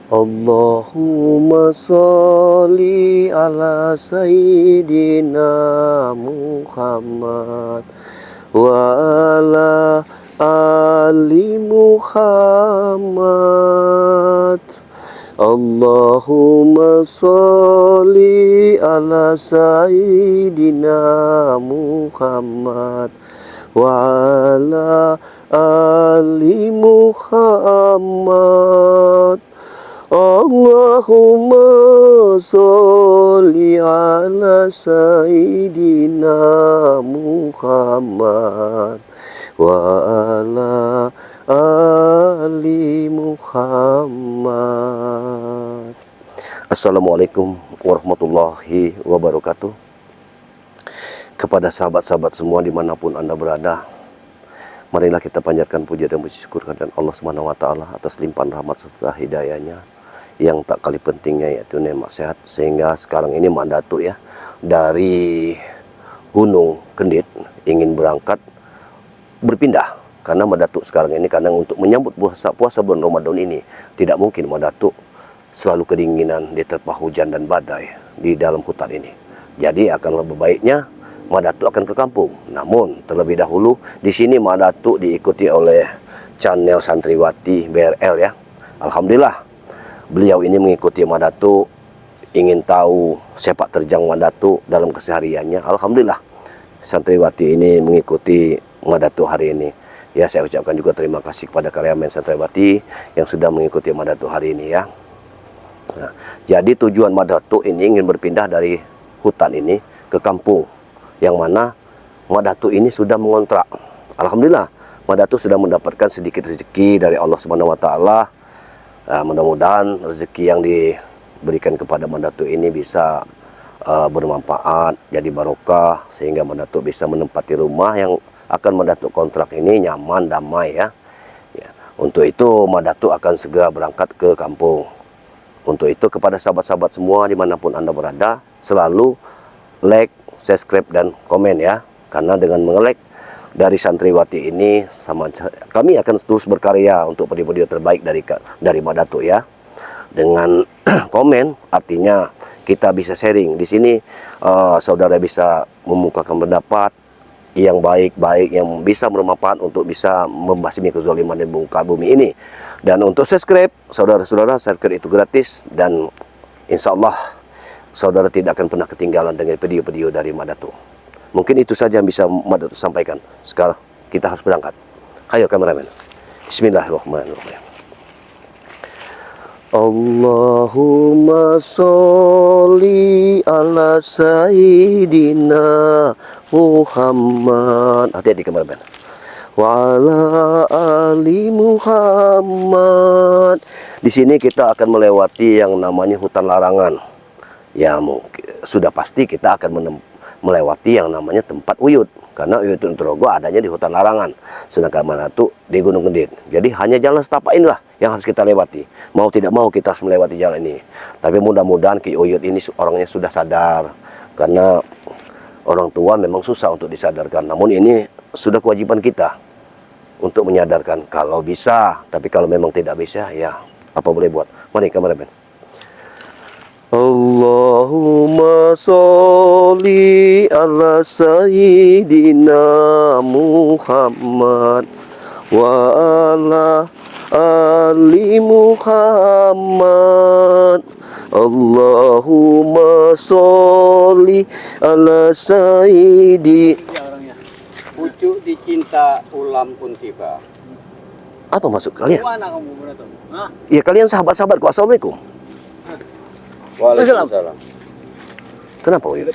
Allahumma sholli ala Sayyidina Muhammad wa ala ali Muhammad. Allahumma sholli ala Sayyidina Muhammad wa ala ali Muhammad. Allahumma sholli ala Sayyidina Muhammad wa ala ali Muhammad. Assalamualaikum warahmatullahi wabarakatuh. Kepada sahabat-sahabat semua dimanapun Anda berada, marilah kita panjatkan puja dan puji syukur kepada Allah Subhanahu wa Ta'ala atas limpahan rahmat serta hidayahnya yang tak kalah pentingnya, yaitu nikmat sehat. Sehingga sekarang ini Mak Datuk ya dari Gunung Kendit ingin berangkat berpindah, karena Mak Datuk sekarang ini kadang untuk menyambut puasa bulan Ramadan ini tidak mungkin Mak Datuk selalu kedinginan diterpa hujan dan badai di dalam hutan ini. Jadi akan lebih baiknya Mak Datuk akan ke kampung. Namun terlebih dahulu di sini Mak Datuk diikuti oleh channel Santriwati BRL ya. Alhamdulillah beliau ini mengikuti Mak Datuk, ingin tahu sepak terjang Mak Datuk dalam kesehariannya. Alhamdulillah Santriwati ini mengikuti Mak Datuk hari ini. Ya, saya ucapkan juga terima kasih kepada karyawan Santriwati yang sudah mengikuti Mak Datuk hari ini ya. Nah, jadi tujuan Mak Datuk ini ingin berpindah dari hutan ini ke kampung, yang mana Mak Datuk ini sudah mengontrak. Alhamdulillah Mak Datuk sudah mendapatkan sedikit rezeki dari Allah Subhanahu wa Ta'ala. Mudah-mudahan rezeki yang diberikan kepada Mak Datuk ini bisa bermanfaat, jadi barokah, sehingga Mak Datuk bisa menempati rumah yang akan Mak Datuk kontrak ini nyaman, damai ya. Untuk itu Mak Datuk akan segera berangkat ke kampung. Untuk itu kepada sahabat-sahabat semua dimanapun Anda berada, selalu like, subscribe, dan komen ya. Karena dengan nge-like dari Santriwati ini, kami akan terus berkarya untuk video-video terbaik dari Mak Datuk ya. Dengan komen artinya kita bisa sharing di sini, saudara bisa memukakan pendapat yang baik-baik yang bisa bermanfaat untuk bisa membasmi kezaliman di muka bumi ini. Dan untuk subscribe, saudara-saudara, subscribe itu gratis, dan insya Allah saudara tidak akan pernah ketinggalan dengan video-video dari Mak Datuk. Mungkin itu saja yang bisa Mak Datuk sampaikan. Sekarang kita harus berangkat. Ayo kameramen. Bismillahirrahmanirrahim. Allahumma sholli ala Sayyidina Muhammad. Hati-hati kameramen. Wa ala ali Muhammad. Di sini kita akan melewati yang namanya hutan larangan. Ya mungkin sudah pasti kita akan melewati yang namanya tempat Uyut, karena Uyut Untorogo adanya di hutan larangan, sedangkan Mak Datuk di Gunung Kendit. Jadi hanya jalan setapak inilah yang harus kita lewati. Mau tidak mau kita harus melewati jalan ini. Tapi mudah-mudahan Ki Uyut ini orangnya sudah sadar, karena orang tua memang susah untuk disadarkan. Namun ini sudah kewajiban kita untuk menyadarkan kalau bisa. Tapi kalau memang tidak bisa, ya apa boleh buat. Mari kameramen. Allahumma sholli ala Sayyidina Muhammad wa ala ali Muhammad. Allahumma sholli ala Sayyidina. Pucuk dicinta ulam pun tiba. Apa maksud kalian? Mana kamu berada? Ya kalian sahabat-sahabatku. Assalamualaikum. Waalaikumsalam. Kenapa Uyut?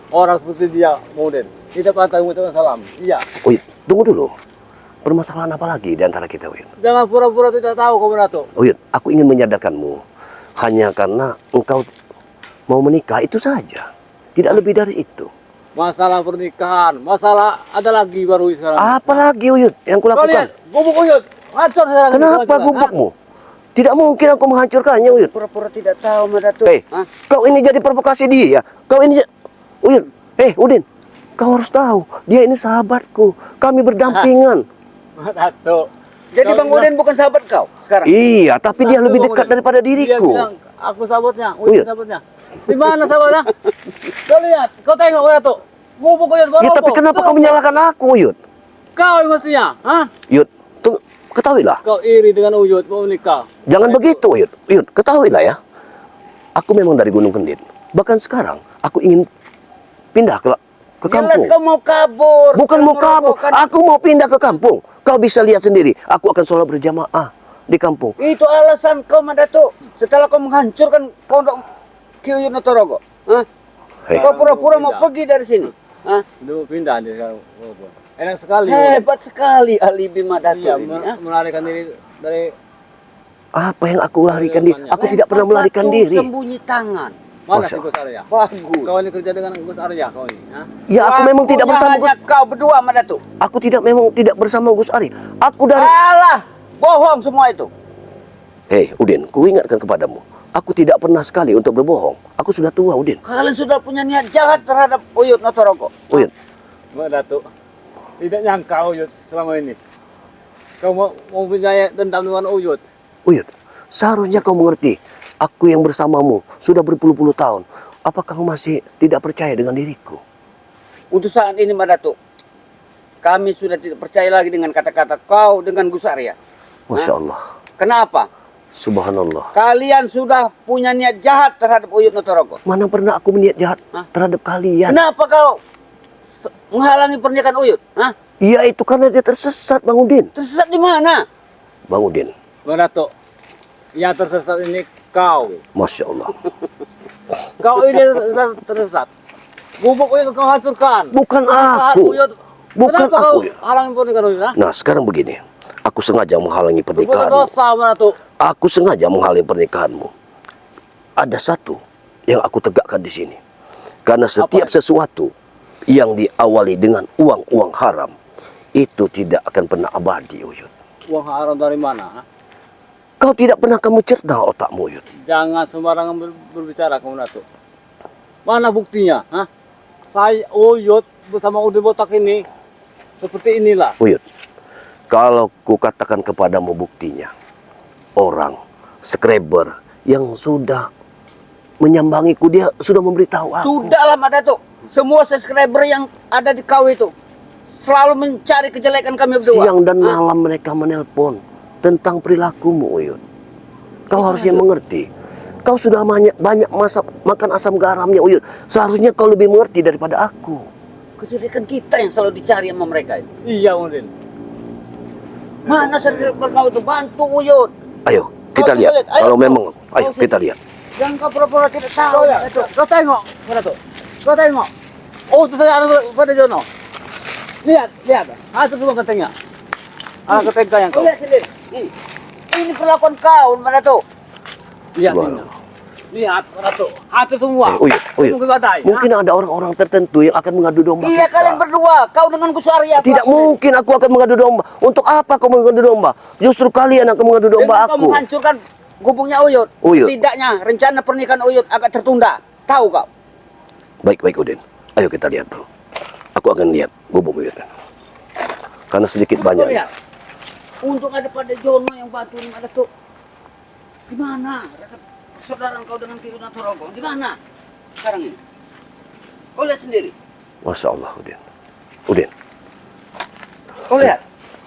Orang seperti dia, Muden. Kita kata mengucapkan salam. Iya. Uyut, tunggu dulu. Permasalahan apa lagi di antara kita, Uyut? Jangan pura-pura tidak tahu kamu Datuk. Uyut, aku ingin menyadarkanmu. Hanya karena engkau mau menikah itu saja. Tidak lebih dari itu. Masalah pernikahan, masalah ada lagi baru sekarang. Apa lagi Uyut yang Kau lihat, kulakukan? gubuk Uyut. Hancur sekarang. Kenapa gubukmu? Tidak mungkin aku menghancurkannya, Uyut. Pura-pura tidak tahu, Mak Datuk. Kau ini jadi provokasi dia. Kau ini Uyut. Udin. Kau harus tahu, dia ini sahabatku. Kami berdampingan. Mak Datuk. Jadi Bang Udin bukan sahabat kau? sekarang. Iya, tapi dia Nah, lebih coba dekat Moden. daripada Dia diriku. bilang, aku sahabatnya, Uyut. Uyut sahabatnya. Di mana sahabatnya? Kau lihat, kau tengok Ratu. Bubuk Uyut baru. Ya, tapi kenapa kau menyalahkan aku, Uyut? Kau yang mestinya, hah? Uyut, ketahuilah. Kau iri dengan Uyut mau menikah. Jangan begitu, Uyut. Uyut, ketahuilah ya. Aku memang dari Gunung Kendit. Bahkan sekarang aku ingin pindah ke Jelas kampung. kau mau kabur. Bukan Kau mau kabur, merobohkan. aku mau pindah ke kampung. Kau bisa lihat sendiri, aku akan sholat berjamaah di kampung. Itu alasan kau Madatuk. Setelah kau menghancurkan pondok Ki Uyut Notorogo. Hah? Hei, Kau pura-pura mau pergi dari sini. Hah? Dulu pindah dia sekarang. Enak sekali. Hebat sekali alibi Madatuk Iya, ini. Hah? melarikan diri dari apa yang aku larikan diri? Aku tidak pernah Lempar melarikan batu, diri. Sembunyi tangan. mana Masya si Gus Arya? Bagus. Kau ini kerja dengan Gus Arya kau ini, hah? Ya, aku memang tidak Waktunya bersama hanya Gus. kau berdua Madatuk. Aku memang tidak bersama Gus Ari. Aku dari. Alah, bohong semua itu. Hei, Udin, ku ingatkan kepadamu. Aku tidak pernah sekali untuk berbohong. Aku sudah tua, Udin. Kalian sudah punya niat jahat terhadap Uyut Notorogo. Uyut, Mbak Datuk, tidak nyangka Uyut selama ini. Kau mau mempunyai dendam dengan Uyut. Uyut, seharusnya kau mengerti. Aku yang bersamamu sudah berpuluh-puluh tahun. Apakah kau masih tidak percaya dengan diriku? Untuk saat ini Madatuk, kami sudah tidak percaya lagi dengan kata-kata kau dengan Gus Arya. Masya Allah. Kenapa? Subhanallah. Kalian sudah punya niat jahat terhadap Uyut Notorogo. Mana pernah aku berniat jahat Hah? terhadap kalian? Kenapa kau menghalangi pernikahan Uyut? Hah? Ya itu karena dia tersesat, Bang Udin. Tersesat di mana? Bang Udin, Mbak Datuk, yang tersesat ini kau. Masya Allah. Kau ini tersesat. Bubuk Uyut kau hancurkan. Bukan Saat aku. Uyut, Bukan kenapa aku. kau halangi pernikahan Uyut? Hah? Nah, sekarang begini. Aku sengaja menghalangi Perbuatan pernikahanmu. dosa Mbak Datuk. Aku sengaja menghalangi pernikahanmu. Ada satu yang aku tegakkan di sini. Karena setiap itu? sesuatu yang diawali dengan uang-uang haram, itu tidak akan pernah abadi, Uyut. Uang haram dari mana? Hah? Kau tidak pernah kamu cerna otakmu, Uyut. Jangan sembarangan berbicara kamu Datuk. Mana buktinya? Hah? Saya Uyut bersama Udin Botak ini seperti inilah. Uyut, kalau ku katakan kepadamu buktinya, orang subscriber yang sudah menyambangiku, dia sudah memberitahu aku. Sudahlah Madatuk. Semua subscriber yang ada di kau itu selalu mencari kejelekan kami berdua. Siang dan Hah? malam mereka menelpon tentang perilakumu, Uyut. Kau harusnya mengerti. Kau sudah banyak makan asam garamnya, Uyut. Seharusnya kau lebih mengerti daripada aku. Kejelekan kita yang selalu dicari sama mereka itu. Iya Udin. Mana subscriber kau itu? Bantu Uyut. Ayo, kita Kau lihat. lihat. Ayo, Kalau kau. memang, ayo Kau kita sini. lihat. Jangan kau pura-pura tidak tahu. Kau ya, Madatuk. kau tengok, Mbak Datuk. Kau tengok. Oh, itu saya ada pada Jono. Lihat, lihat. Ah, itu semua ketengnya. Ah, ketengah yang Kau kau. lihat sendiri. Ini perlakuan kau Madatuk. Lihat ini. Subhanallah. Lihat, Mbak Datuk. Ah, itu semua. Uyut, Uyut. Semua badai. Mungkin ada orang-orang tertentu yang akan mengadu domba Iya kita. kalian berdua. Kau dengan Gus Arya. Tidak mungkin aku akan mengadu domba. Untuk apa kau mengadu domba? Justru kalian akan mengadu domba Dengan kau aku. menghancurkan gubungnya Uyut. Uyut. Tidaknya rencana pernikahan Uyut agak tertunda. Tahu kau? Baik, Udin. Ayo kita lihat dulu. Aku akan lihat gubuk Uyut. Karena sedikit Kau banyak. lihat. Untung ada pada Jono yang bantuin Madatuk. Di mana rasa persaudaraan kau dengan Ki Uyut Notorogo? Di mana sekarang ini? Kau lihat sendiri. Masya Allah, Udin. Udin, Kau lihat.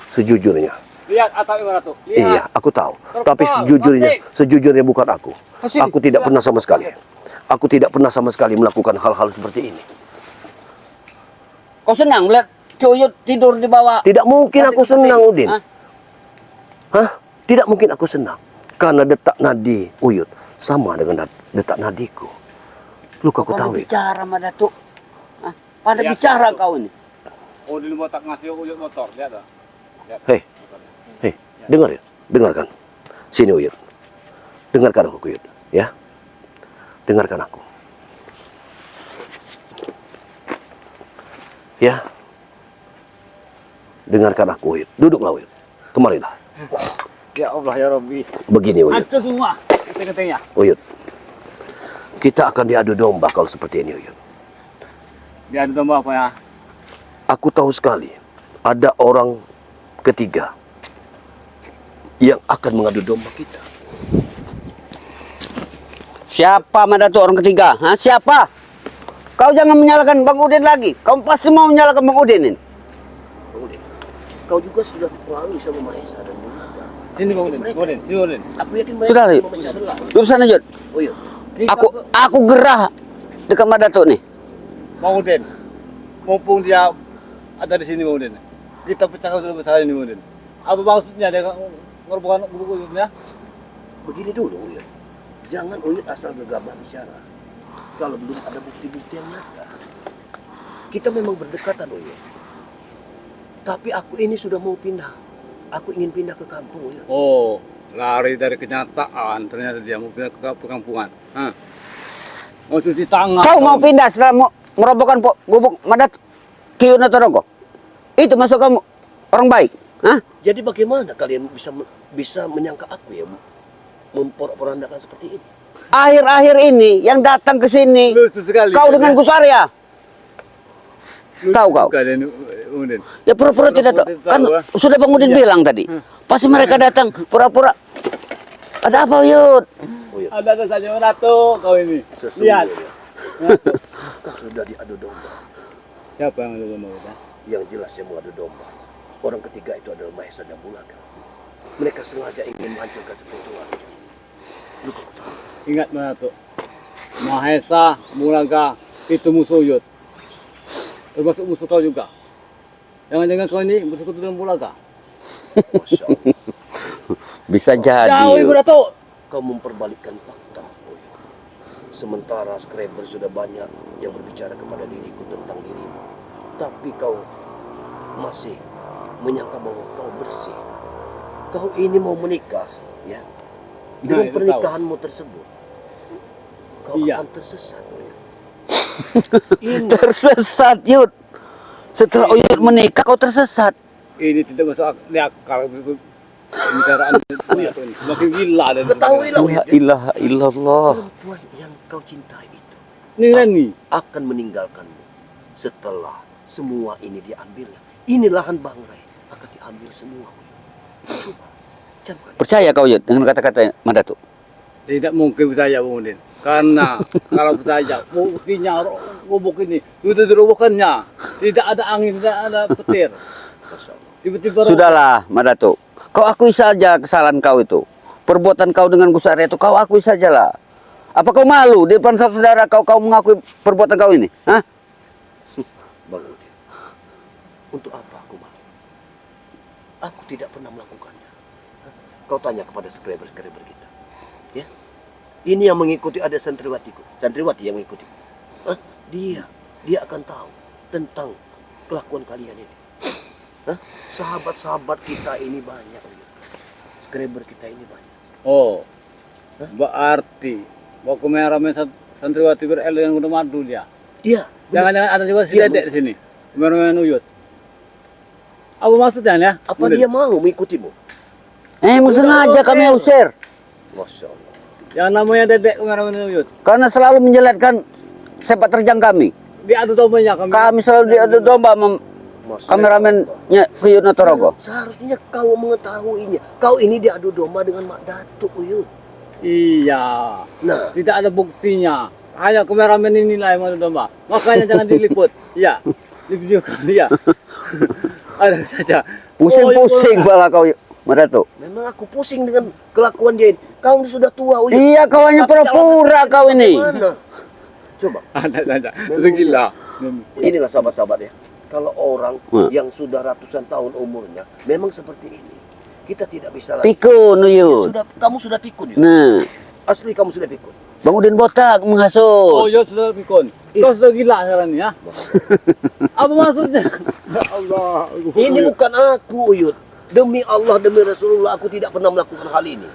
sejujurnya. Lihat atap Mbak Datuk. Lihat. Iya, aku tahu. Terpal, Tapi sejujurnya bukan aku. Masih. Aku tidak pernah sama sekali. Aku tidak pernah sama sekali melakukan hal-hal seperti ini. Kau senang melihat Ki Uyut tidur di bawah? Tidak mungkin kasih aku seperti senang, ini? Udin. Hah? Hah? Tidak mungkin aku senang. Karena detak nadi Uyut sama dengan detak nadiku. Lu kau Kau ketahui. bicara Madatuk. Hah? Pada Lihat, bicara Madatuk. kau ini. Udin Botak ngasih Uyut motor. Lihat dah. Lihat. Hei, hei, dengar ya, dengarkan. Sini Uyut. Dengarkan aku Uyut, ya. Dengarkan aku. Ya. Dengarkan aku Uyut. Duduklah Uyut. Kemarilah. Ya Allah ya Rabbi. Begini Uyut. Hancur semua. Keteng-ketengnya. Uyut. Kita akan diadu domba kalau seperti ini Uyut. Dia ada domba apa ya? Aku tahu sekali ada orang ketiga yang akan mengadu domba kita. Siapa Madatuk orang ketiga? Hah? Siapa? Kau jangan menyalahkan Bang Udin lagi. Kau pasti mau menyalahkan Bang Udin ini. Bang Udin, kau juga sudah melalui sama Mahesa dan Munaga. Sini Bang Udin, Bang Udin, sini Bang Udin. Aku yakin mereka Sudah, Yud. memecah belah. Duduk sana, Yud. Oh iya. Aku gerah dekat Madatuk nih. Bang Udin, mumpung dia ada di sini Bang Udin, kita pecahkan dulu masalah ini Bang Udin. Apa maksudnya dia merupakan buku-bukunya? Begini dulu, Uyut. Jangan Uyut asal gegabah bicara. Kalau belum ada bukti-bukti yang nyata. Kita memang berdekatan, Uyut. Tapi aku ini sudah mau pindah. Aku ingin pindah ke kampung, Uyut. Oh, lari dari kenyataan, ternyata dia mau pindah ke perkampungan. Hah? Mau cuci tangan. Kau mau pindah setelah merobohkan gubuk Madatuk Kiyuna Torogo? Itu masuk kamu orang baik? Hah? Jadi bagaimana kalian bisa menyangka aku ya memporak-porandakan seperti ini? Akhir-akhir ini yang datang ke sini Lucu sekali. kau dengan Gus Arya. Tahu kau? Udin. Ya pura-pura tidak tahu. Kan sudah Bang Udin bilang tadi. Pasti mereka datang pura-pura. Ada apa, Yud? Uyut, Ada saja Ratu kau ini. Lihat. sesungguhnya kau sudah diadu domba. Siapa yang ada mau ya? Yang jelas yang mengadu domba. Orang ketiga itu adalah Mahesa dan Munaga. Mereka sengaja ingin menghancurkan spiritual. Lu kau tahu? Ingat Ratu. Mahesa, Munaga, itu musuh Yud. Termasuk musuh kau juga. Jangan-jangan kau ini musuh dengan Munaga. Masya Allah. Bisa jadi. Jauh Ibu Yud. Ratu. Kau memperbalikkan fakta. Uyut. Sementara Scrabble sudah banyak yang berbicara kepada diriku tentang dirimu. Tapi kau masih menyangka bahwa kau bersih. Kau ini mau menikah, ya. Dengan itu pernikahanmu tersebut, kau Iya. akan tersesat. Uyut. Ini Tersesat, Yud. Setelah Uyut menikah kau tersesat. Ini tidak masuk di akal pembicaraan Uyut ini. Semakin gila dan ketahuilah, La Uyut, ya. ilaha illallah. Perempuan yang kau cintai itu Ini akan meninggalkanmu setelah semua ini diambilnya. Ini lahan bangrai akan diambil semua. Coba, camkan. Percaya kau, Yud, dengan kata-kata Madatuk? tidak mungkin percaya Bung Udin. Karena kalau percaya, buktinya gubuk ini sudah dirobohkannya. Tidak ada angin, tidak ada petir. Masya Allah. Tiba-tiba Sudahlah, Madatuk. Kau akui saja kesalahan kau itu. Perbuatan kau dengan Gus Arya itu kau akui sajalah. Apa kau malu di depan saudara kau mengakui perbuatan kau ini? Hah? Bang Udin, untuk apa aku malu? Aku tidak pernah melakukannya. Hah? Kau tanya kepada skriber-skriber kita. Ya, ini yang mengikuti ada santriwati yang mengikuti. Hah? Dia akan tahu tentang kelakuan kalian ini. Hah? Sahabat-sahabat kita ini banyak. Skriber kita ini banyak. Oh, berarti bahwa kameramen santriwati ber yang udah madu dia. Iya. Jangan-jangan ada juga si Iya, Dedek di sini. Kameramen Uyut. Apa maksudnya ya? Apa dia mau mengikutimu? Sengaja kami usir. Masya Allah. Yang namanya Dedek kameramen Uyut. Karena selalu menjelaskan sepak terjang kami. Diadu dombanya kami. Kami selalu diadu domba Masya kameramennya Kiyuna Torogo. Seharusnya kau mengetahuinya. Kau ini diadu domba dengan Mak Datuk, Uyut. Iya. Nah, Tidak ada buktinya. Hanya kameramen inilah yang mau domba. Makanya jangan diliput. Iya. Divideokan dia. Ada saja. Pusing-pusing malah kau, Madatuk. memang aku pusing dengan kelakuan dia ini. Kau ini sudah tua, Uyut. Iya, kau hanya Tapi pura-pura calon kau ini. bagaimana? Coba, Ada saja. Itu gila. inilah sahabat-sahabat ya. Kalau orang Wah. yang sudah ratusan tahun umurnya, memang seperti ini. Kita tidak bisa lagi. Pikun, Uyut. Kamu sudah pikun, Uyut. Nah, Asli kamu sudah pikun. Bang Udin botak Oh, menghasut. ya sudah pikun. Kau sudah gila sekarang ini ya. Apa maksudnya? Ya Allah. Ini bukan aku, Uyut. Demi Allah, demi Rasulullah, aku tidak pernah melakukan hal ini.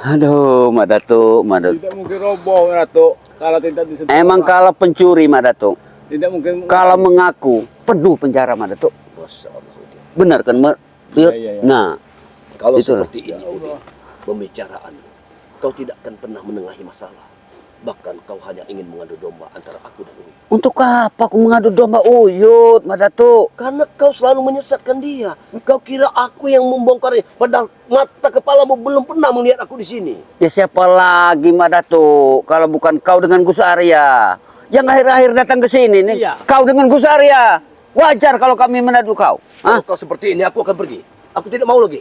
Aduh, Madatuk. Tidak mungkin roboh Ratu. Kalau tidak disentuh. Emang kalau pencuri, Madatuk. Tidak mungkin. Kalau mengaku, penuh penjara, Madatuk. Masya Allah, Uyut. Benar kan, Uyut? Iya. Nah, Kalau Itulah. seperti ini, Ya Allah. Uyut, pembicaraan, kau tidak akan pernah menengahi masalah. Bahkan kau hanya ingin mengadu domba antara aku dan Uyut. Untuk apa aku mengadu domba Uyut, Madatuk? Karena kau selalu menyesatkan dia. Kau kira aku yang membongkarnya, padahal mata kepalamu belum pernah melihat aku di sini. Ya siapa lagi, Madatuk? Kalau bukan kau dengan Gus Arya. Yang akhir-akhir datang ke sini nih. Iya. Kau dengan Gus Arya. Wajar kalau kami menadu kau. Kalau kau seperti ini, aku akan pergi. Aku tidak mau lagi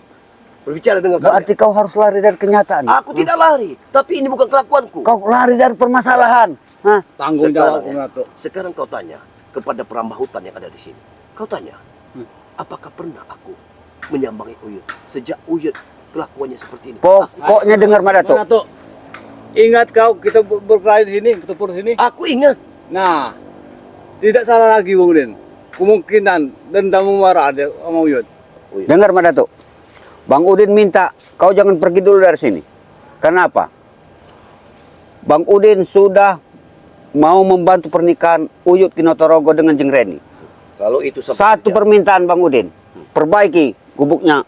berbicara dengan kalian. Berarti kau harus lari dari kenyataan. Aku tidak lari, tapi ini bukan kelakuanku. Kau lari dari permasalahan. Hah? Tanggung jawab Sekarang, Datuk. sekarang kau tanya kepada perambah hutan yang ada di sini. Kau tanya, apakah pernah aku menyambangi Uyut sejak Uyut kelakuannya seperti ini? Pokoknya dengar, Madatuk. Datuk. Ingat kau kita berkelahi di sini, bertempur di sini. Aku ingat. Nah, tidak salah lagi Bung Udin. Kemungkinan dendam marah dia sama Uyut. Dengar, Madatuk. Bang Udin minta kau jangan pergi dulu dari sini. Kenapa? Bang Udin sudah mau membantu pernikahan Uyut Kinotorogo dengan Jeng Reni. Kalau itu sampai Satu terjadi, permintaan Bang Udin. Perbaiki gubuknya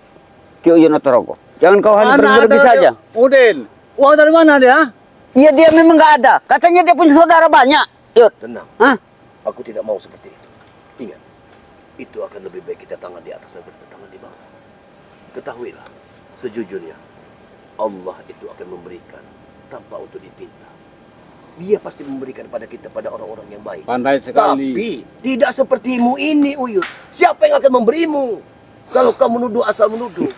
Ki Uyut Kinotorogo. Jangan kau hanya pergi saja. Udin, uang dari mana dia? Iya, dia memang nggak ada. Katanya dia punya saudara banyak. Yud. tenang. Hah? Aku tidak mau seperti itu. Ingat, itu akan lebih baik kita tangan di atas daripada tangan di bawah. Ketahuilah, sejujurnya Allah itu akan memberikan tanpa untuk dipinta. Dia pasti memberikan pada kita, pada orang-orang yang baik. Pandai sekali. Tapi tidak sepertimu ini, Uyut. Siapa yang akan memberimu? Kalau kau menuduh asal menuduh.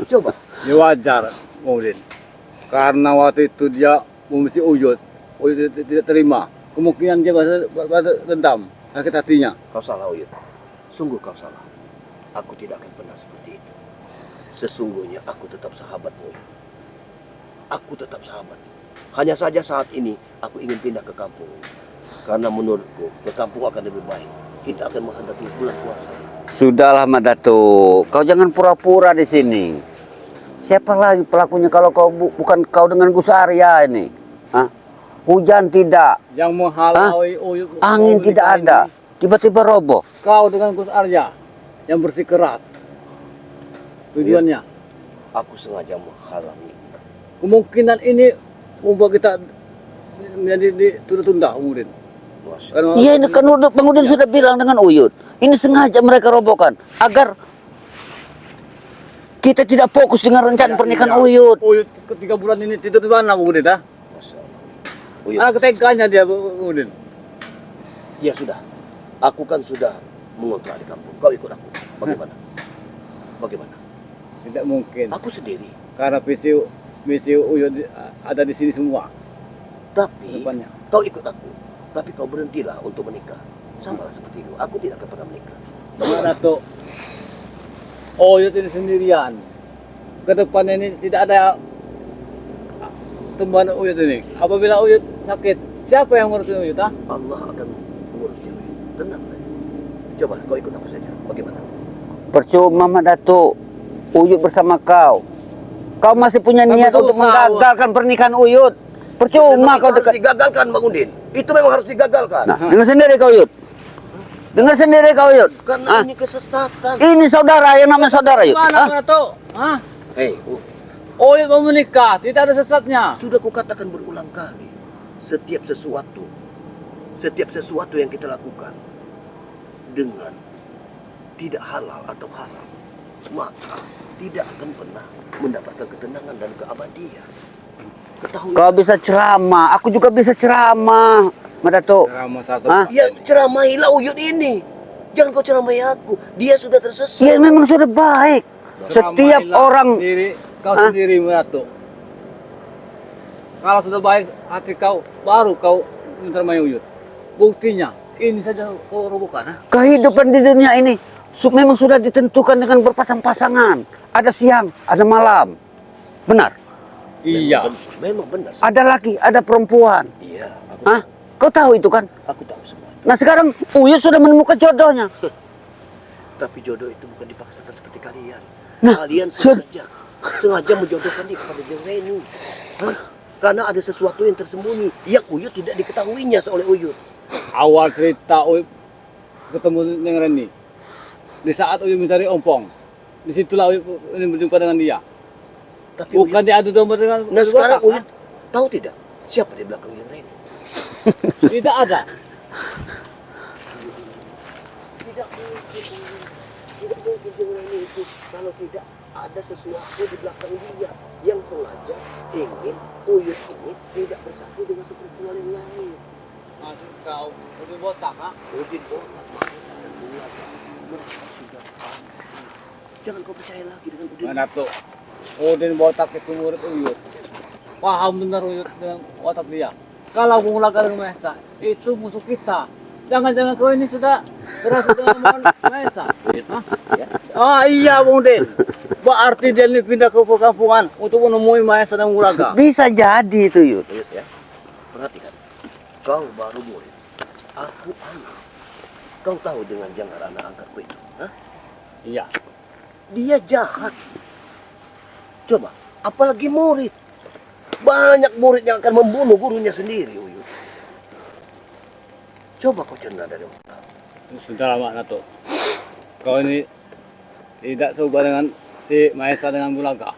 Coba. Ya wajar, Bung Udin. Karena waktu itu dia membenci Uyut. Uyut tidak terima. Kemungkinan dia bahasa dendam, sakit hatinya. Kau salah, Uyut. Sungguh kau salah. Aku tidak akan pernah seperti itu. Sesungguhnya aku tetap sahabatmu. Aku tetap sahabat. Hanya saja saat ini aku ingin pindah ke kampung. Karena menurutku ke kampung akan lebih baik. Kita akan menghadapi bulan puasa. Sudahlah, Madatuk. Kau jangan pura-pura di sini. Siapa lagi pelakunya kalau kau bukan kau dengan Gus Arya ini? Hah? Hujan tidak, Yang menghalau Uyut. angin tidak ada. Tiba-tiba roboh. Kau dengan Gus Arya yang bersikeras. Tujuannya. Aku sengaja menghalangi. Kemungkinan ini membuat kita menjadi ditunda-tunda, Bung Udin. Masya Karena Iya, ini kan Bang Udin sudah bilang dengan Uyut. Ini sengaja mereka robohkan agar kita tidak fokus dengan rencana pernikahan Uyut. Uyut ketiga bulan ini tidur di mana, Bung Udin? Masya Allah. Uyut, Keteganya dia, Bung Udin. ya sudah. Aku kan sudah mengontrak di kampung. Kau ikut aku. Bagaimana? Bagaimana? Tidak mungkin. Aku sendiri. Karena misi Uyut ada di sini semua. Tapi Depannya. kau ikut aku. Tapi kau berhentilah untuk menikah. Sama seperti itu. Aku tidak akan pernah menikah. Bagaimana tuh? Uyut ini sendirian. Ke depan ini tidak ada teman Uyut ini. Apabila Uyut sakit, siapa yang ngurusin Uyut? Allah akan mengurus dia. Tenang. Coba kau ikut aku saja. Bagaimana? Percuma, Madatuk. Uyut bersama kau. Kau masih punya niat susah, untuk menggagalkan pernikahan Uyut. Percuma Memang kau itu harus dekat. digagalkan, Bang Udin. Itu memang harus digagalkan. Nah, dengar sendiri kau, Uyut. Dengar sendiri kau, Uyut. Karena Hah? ini kesesatan. Ini saudara yang namanya saudara, Uyut. Hah? Mana tuh? Hah? Hei, Uyut mau menikah, tidak ada sesatnya. sudah kukatakan berulang kali. Setiap sesuatu yang kita lakukan dengan tidak halal atau haram, maka tidak akan pernah mendapatkan ketenangan dan keabadian. Ketahui. Kau bisa ceramah, aku juga bisa ceramah, Madatuk. Sama satu. Hah? Ya ceramahilah Uyut ini. Jangan kau ceramahi aku. Dia sudah tersesat. Dia memang sudah baik. Setiap Ceramailah orang sendiri, kau Hah? sendiri Ratu. Kalau sudah baik hati kau, baru kau menerima Uyut. Buktinya, ini saja kau robohkan. Ha? kehidupan di dunia ini memang sudah ditentukan dengan berpasang-pasangan. Ada siang, ada malam. Benar. Iya. Memang benar. Ada laki, ada perempuan. Iya, aku, Hah? Kau tahu itu kan? aku tahu semua. Nah sekarang Uyut sudah menemukan jodohnya. Tapi jodoh itu bukan dipaksakan seperti kalian. Nah, Kalian sengaja menjodohkan dia kepada Jeng Reni. Hah? Karena ada sesuatu yang tersembunyi yang Uyut tidak diketahuinya oleh Uyut. Awal cerita Uyut ketemu dengan Reni. Di saat Uyut mencari ompong, disitulah Uyut ini berjumpa dengan dia. Tapi Bukan diadu domba dengan. Nah sekarang Uyut tahu tidak? Siapa di belakang yang Reni? Tidak ada. Tidak mungkin. Tidak mungkin yang Reni itu kalau tidak ada sesuatu di belakang dia yang sengaja ingin Uyut ini tidak bersatu dengan spiritual yang lain. Maksud kau, Udin botak, ha? Udin botak, Mahesa dan Bulaga. Mereka sudah paham. Jangan kau percaya lagi dengan Udin. Mana tuh? Udin botak itu murid Uyut. Paham benar Uyut dengan otak dia. Kalau Bulaga dan Mahesa, itu musuh kita. Jangan-jangan kau ini sudah berhasil dengan Mahesa. Hah? Ya. Ah iya Bung Udin. Berarti dia ini pindah ke perkampungan untuk menemui Mahesa dan Bulaga. Bisa jadi itu, Yud. Uyut ya. Perhatikan. Kau baru murid. Aku anak. Kau tahu dengan jangkar anak angkatku itu? Hah? Iya. Dia jahat. Coba, apalagi murid. Banyak murid yang akan membunuh gurunya sendiri, Uyut. Coba kau cerna dari otak. Sudah lama Nato. Kau ini tidak seubah dengan si Mahesa dengan Bulaga.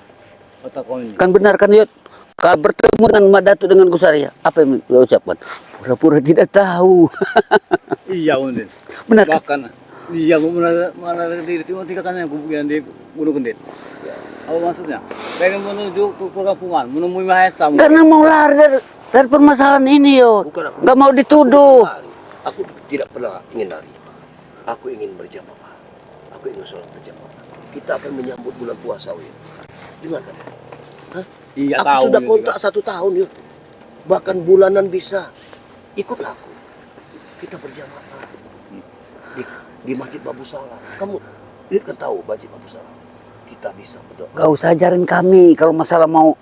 Otak kau ini. Kan benar kan, Yud? Kalau bertemu dengan Mak Datuk dengan Gusaria, apa yang dia ucapkan? Pura-pura tidak tahu. Iya Undin. Benar kan? Bahkan dia mana diri tiga kan yang yang di Gunung Kendit. Apa maksudnya? Pengen menuju ke perkampungan, menemui Mahesa. Karena mau lari dari permasalahan ini, Yud. Bukan aku. Nggak mau dituduh. Aku tidak pernah ingin lari. Aku ingin berjamaah. Aku ingin sholat berjamaah. Kita akan menyambut bulan puasa, Uyut. Dengarkan. Hah? Iya Aku tahu. sudah juga. kontrak 1 tahun, Yud. Bahkan bulanan bisa. Ikutlah aku. Kita berjamaah di Masjid Babu Salam. Kamu kan tahu Masjid Babu Salam. Kita bisa berdoa. Gak usah ajarin kami kalau masalah mau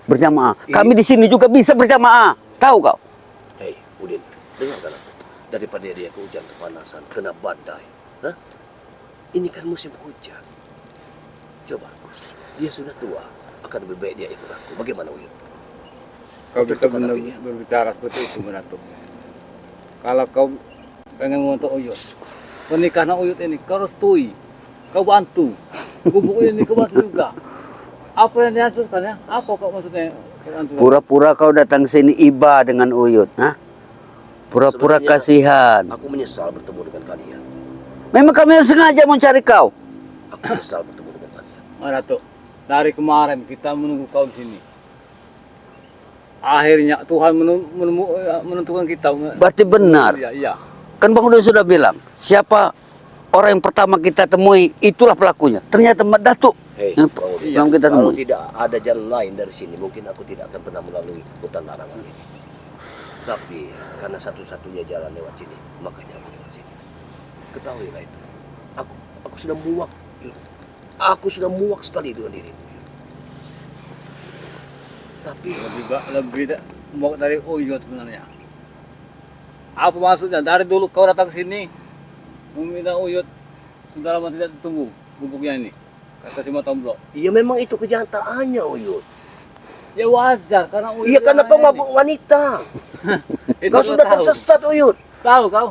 berjamaah. Ini- Kami di sini juga bisa berjamaah. Tahu kau? Hei, Udin, dengarkan aku. Daripada dia ke hujan kepanasan, kena badai. Hah? Ini kan musim hujan. Coba, dia sudah tua. Akan lebih baik dia ikut aku. Bagaimana, Uyut? Kau bisa tentukan benar hatinya. berbicara seperti itu Nato. Kalau kau pengen untuk Uyut, pernikahan Uyut ini kau restui, kau bantu. Bubuk ini kau bantu juga. Apa yang dihancurkan ya? Apa kau maksudnya? Pura-pura kau datang sini iba dengan Uyut. Hah? Pura-pura Sebenarnya- kasihan. Aku menyesal bertemu dengan kalian. Memang kami yang sengaja mencari kau. Aku menyesal bertemu dengan kalian. Nato, dari kemarin kita menunggu kau di sini. Akhirnya Tuhan menentukan kita. Berarti benar. Iya, iya. Kan Bang Udin sudah bilang, siapa orang yang pertama kita temui, itulah pelakunya. Ternyata Mak Datuk Hei, yang Bang Udin, belum kita kalau temui. tidak ada jalan lain dari sini, mungkin aku tidak akan pernah melalui hutan larangan ini. Tapi karena satu-satunya jalan lewat sini, makanya aku lewat sini. Ketahuilah itu. Aku sudah muak. Aku sudah muak sekali dengan dirimu. Tapi Lebih mau dari Uyut sebenarnya. Apa maksudnya? Dari dulu kau datang ke sini meminta Uyut, sudah lama tidak ditunggu bubuknya ini. Kata si Tomblok. ya memang itu kenyataannya, Uyut. Ya wajar karena Uyut. Iya karena yang kau ini. mabuk wanita. Itu Kau sudah tahu. tersesat, Uyut. Tahu kau?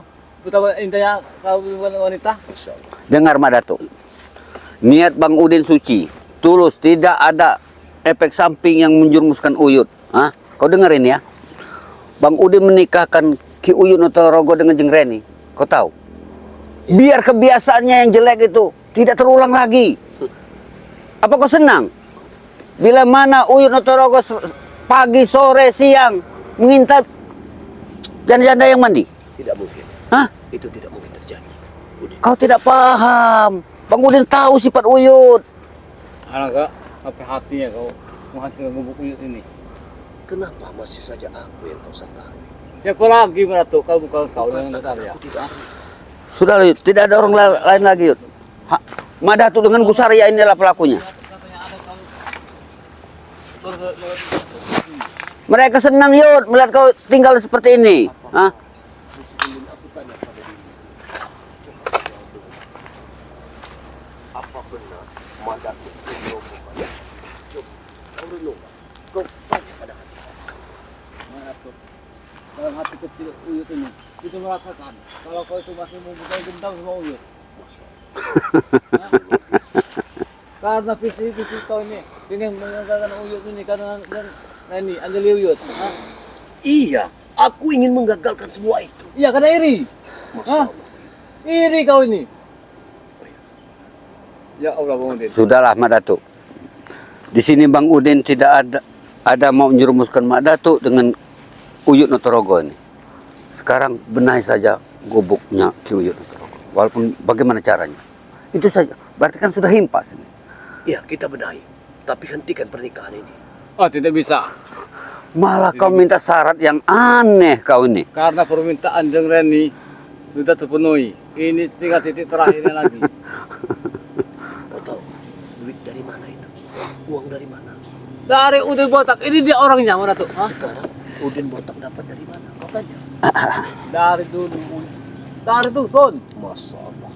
Betapa indahnya kau bukan wanita. Masya Allah. Dengar Mak Datuk. Niat Bang Udin suci, tulus, tidak ada efek samping yang menjerumuskan Uyut. Hah? Kau dengerin ya. Bang Udin menikahkan Ki Uyut Notorogo dengan Jeng Reni. Kau tahu? Biar kebiasaannya yang jelek itu tidak terulang lagi. Apa kau senang? Bila mana Uyut Notorogo pagi, sore, siang mengintip janda-janda yang mandi? Tidak mungkin. Hah? Itu tidak mungkin terjadi. Udin. Kau tidak paham. Bang Udin tahu sifat Uyut. Anak kak, sampai hatinya kau menghancurkan bubuk Uyut ini. Kenapa masih saja aku yang kau satai? Siapa lagi Meratuk? Kau bukan kau dengan Natalia. Aku tidak. Sudah, Yud. Tidak ada orang lain lagi, Yud. Mak Datuk dengan Gusaria inilah pelakunya. Katanya ada kau. Mereka senang, Yud, melihat kau tinggal seperti ini. Hah? Aku tanya pada diri. Apa benar mandat itu Coba, kau renungkan. Kau tanya pada hati. Meratuk. Dalam hati kecil Uyut ini, itu merasakan kalau kau itu masih mempunyai dendam sama Uyut. Hah? Karena visi kau ini ingin meninggalkan Uyut ini karena dan ini Anjali Uyut. Hah? Iya, aku ingin menggagalkan semua itu. Iya, karena iri. Masya Hah? Allah. Iri kau ini. Ya Allah, Bang Udin. Sudahlah Mak Datuk. Di sini Bang Udin tidak ada mau menjerumuskan Mak Datuk dengan Uyut Notorogo ini. Sekarang benahi saja gubuknya Ki Uyut Notorogo. Walaupun bagaimana caranya. Itu saja. Berarti kan sudah himpas ini. Iya, kita benahi. Tapi hentikan pernikahan ini. Oh, tidak bisa. Malah kau minta syarat yang aneh kau ini. Karena permintaan Jeng Reni sudah terpenuhi. Ini tinggal titik terakhirnya lagi. Kau tahu duit dari mana itu? Uang dari mana? Dari Udin Botak. Ini dia orangnya, mana tuh? Hah? Sekarang Udin Botak dapat dari mana? Kau tanya. Dari dulu. Dari dusun. Masya Allah.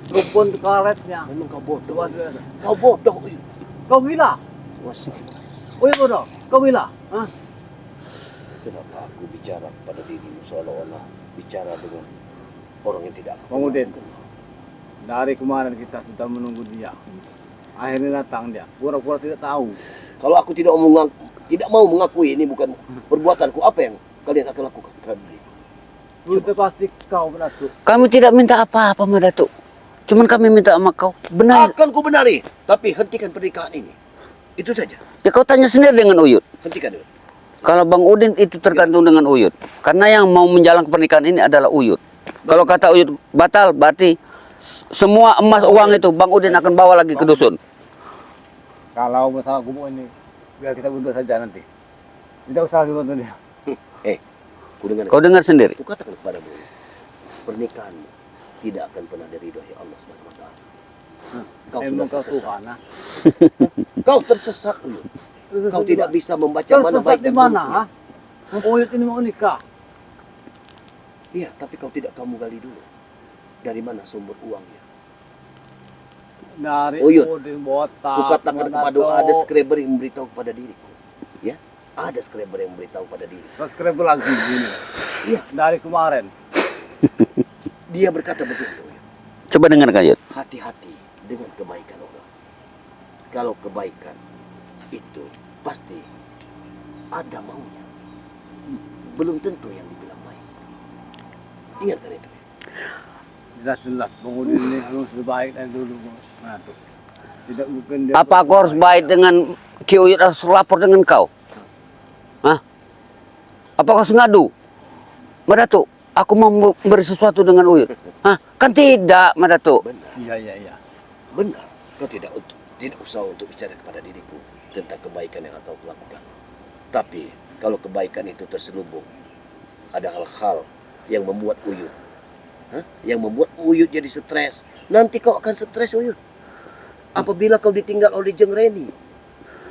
Rumpun karetnya. Memang kau bodoh. Dua dua. Kau bodoh. Uyut. Kau gila. Masya Allah. Oh iya bodoh. Kau gila. Hah? Kenapa aku bicara pada dirimu seolah-olah bicara dengan orang yang tidak aku Bang Udin. kenal? Dari kemarin kita sudah menunggu dia. Akhirnya datang dia. Pura-pura tidak tahu. Kalau aku tidak mau mengakui ini bukan perbuatanku, apa yang kalian akan lakukan terhadap diriku? Sudah pasti kau benar tuh. Kami tidak minta apa-apa Mak Datuk. Cuman kami minta sama kau benahi. Akan ku benari, tapi hentikan pernikahan ini. Itu saja. Ya kau tanya sendiri dengan Uyut. Hentikan dulu. Kalau Bang Udin itu tergantung dengan Uyut. Karena yang mau menjalankan pernikahan ini adalah Uyut. Kalau kata Uyut batal, berarti semua emas uang itu Bang Udin akan bawa lagi ke dusun. Kalau masalah gubuk ini, biar kita berdua saja nanti. Tidak usah lagi bantu dia. Ku dengar. Kau dengar sendiri. Ku katakan kepadamu, pernikahanmu tidak akan pernah diridhoi Allah Subhanahu wa taala. Kau sudah Emang kau tersesat. Tuhan, ah. Kau tersesat, Uyut. Kau tidak bisa membaca mana Tersesat baik di dan mana? buruknya. Ha? Uyut ini mau nikah. Iya, tapi kau tidak kamu gali dulu. Dari mana sumber uangnya? Dari Uyut. Udin Botak. Kukatakan mana kepada tuh? ada skriber yang memberitahu kepada diriku. Ya, ada skriber yang memberitahu pada diri. Subscribe lagi ini. Iya, Dari kemarin. dia berkata begitu. Uyut. Coba dengarkan Uyut. Hati-hati dengan kebaikan orang. Kalau kebaikan itu pasti ada maunya. Belum tentu yang dibilang baik. Ingatkan itu. Jelas-jelas Bang Udin ini harus lebih baik dari dulu. Mana tuh? Tidak mungkin dia. Apa aku harus baik dengan Ki Uyut harus lapor dengan kau? Hah? Apa kau sengadu? Mak Datuk, aku mau memberi sesuatu dengan Uyut. Hah? Kan tidak, Mak Datuk. Benar, Iya. benar. Kau tidak usah untuk bicara kepada diriku tentang kebaikan yang kau lakukan. Tapi kalau kebaikan itu terselubung, ada hal-hal yang membuat Uyut, yang membuat Uyut jadi stres. Nanti kau akan stres, Uyut. Apabila kau ditinggal oleh Jeng Reni,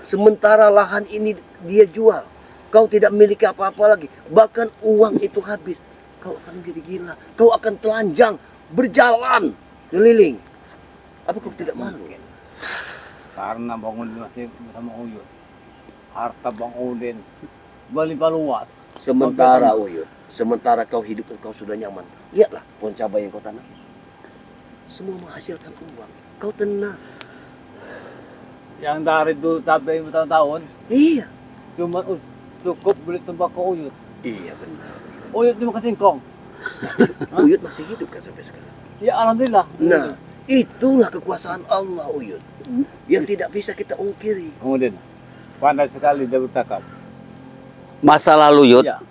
sementara lahan ini dia jual, kau tidak memiliki apa-apa lagi, bahkan uang itu habis, kau akan menjadi gila, kau akan telanjang, berjalan keliling. Apa kau tidak malu? Karena Bang Udin masih bersama Uyut. Harta Bang Udin berlimpah luas. Sementara Uyut, sementara kau hidup dan kau sudah nyaman, lihatlah pohon cabai yang kau tanam, semua menghasilkan uang. Kau tenang. Yang dari dulu sampai bertahun-tahun Iya. cuma cukup beli tembakau Uyut. Iya benar. Uyut cuma ke singkong. Uyut masih hidup kan sampai sekarang. Ya alhamdulillah. Nah, itulah kekuasaan Allah, Uyut, yang tidak bisa kita ungkiri. Kemudian pandai sekali dia bercakap. Masa lalu Yud, Ya.